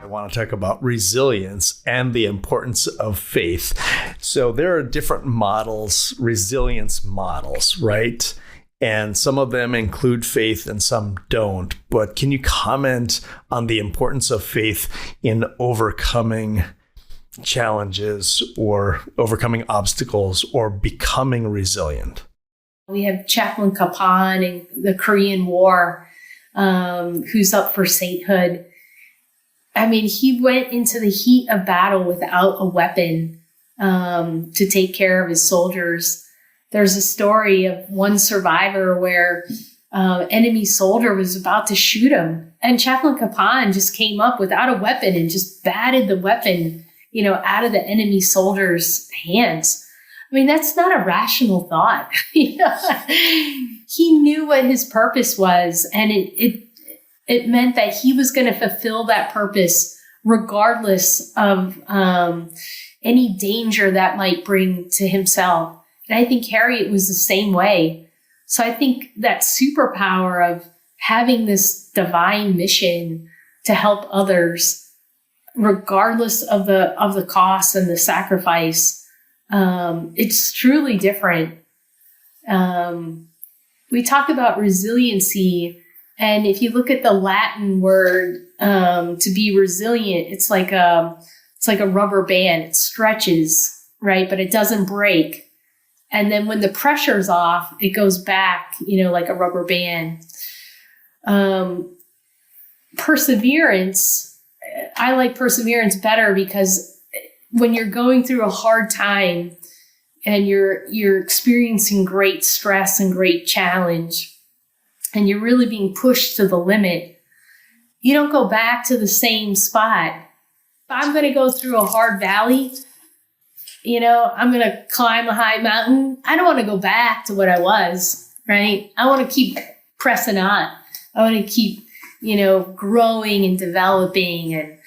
want to talk about resilience and the importance of faith. So there are different models, resilience models, right? And some of them include faith and some don't. But can you comment on the importance of faith in overcoming challenges or overcoming obstacles or becoming resilient? We have Chaplain Karen in the Korean War, who's up for sainthood. I mean, he went into the heat of battle without a weapon to take care of his soldiers. There's a story of one survivor where enemy soldier was about to shoot him, and Chaplain Karen just came up without a weapon and just batted the weapon, out of the enemy soldier's hands. I mean, that's not a rational thought. He knew what his purpose was, and it meant that he was going to fulfill that purpose regardless of any danger that might bring to himself. And I think Harriet was the same way. So I think that superpower of having this divine mission to help others, regardless of the cost and the sacrifice, it's truly different. We talk about resiliency, and if you look at the Latin word to be resilient, it's like a rubber band. It stretches, right? But it doesn't break. And then when the pressure's off, it goes back, like a rubber band. Perseverance, I like perseverance better because when you're going through a hard time and you're experiencing great stress and great challenge, and you're really being pushed to the limit, you don't go back to the same spot. If I'm going to go through a hard valley, I'm going to climb a high mountain, I don't want to go back to what I was, right? I want to keep pressing on. I want to keep, growing and developing and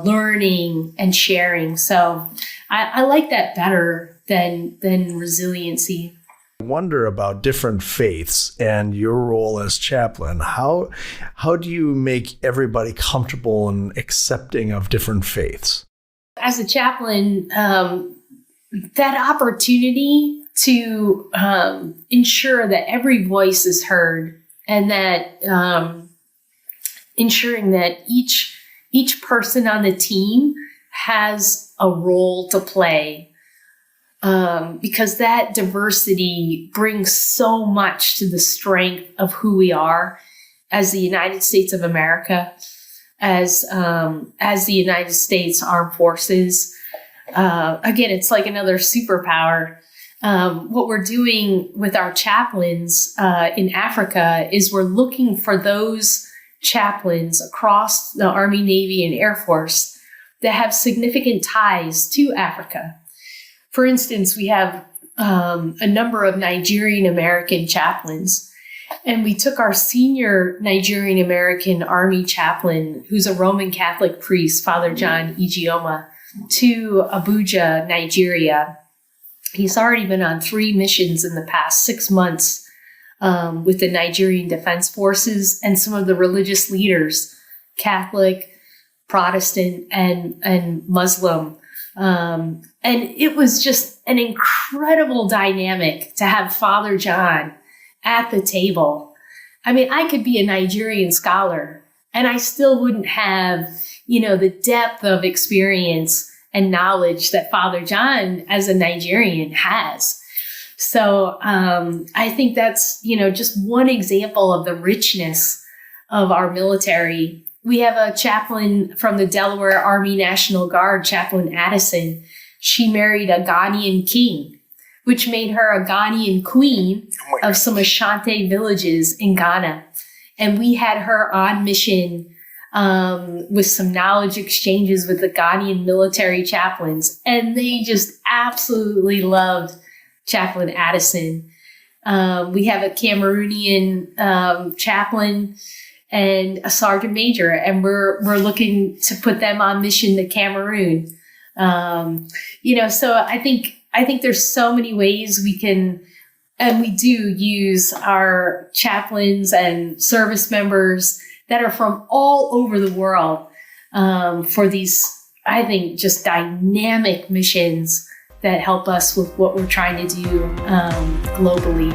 learning and sharing. So I like that better than resiliency. I wonder about different faiths and your role as chaplain. How do you make everybody comfortable and accepting of different faiths? As a chaplain, that opportunity to ensure that every voice is heard, and that ensuring that each person on the team has a role to play, because that diversity brings so much to the strength of who we are as the United States of America, as the United States Armed Forces. Again, it's like another superpower. What we're doing with our chaplains in Africa is we're looking for those chaplains across the Army, Navy, and Air Force that have significant ties to Africa. For instance, we have a number of Nigerian American chaplains. And we took our senior Nigerian American Army chaplain, who's a Roman Catholic priest, Father John Ijeoma, to Abuja, Nigeria. He's already been on 3 missions in the past 6 months with the Nigerian Defense Forces and some of the religious leaders, Catholic, Protestant, and Muslim. And it was just an incredible dynamic to have Father John at the table. I mean, I could be a Nigerian scholar and I still wouldn't have, the depth of experience and knowledge that Father John as a Nigerian has. So I think that's, just one example of the richness of our military. We have a chaplain from the Delaware Army National Guard, Chaplain Addison. She married a Ghanaian king, which made her a Ghanaian queen of some Ashanti villages in Ghana. And we had her on mission with some knowledge exchanges with the Ghanaian military chaplains. And they just absolutely loved Chaplain Addison. We have a Cameroonian chaplain and a sergeant major, and we're looking to put them on mission to Cameroon. So I think there's so many ways we can, and we do use our chaplains and service members that are from all over the world for these, I think, just dynamic missions that help us with what we're trying to do globally.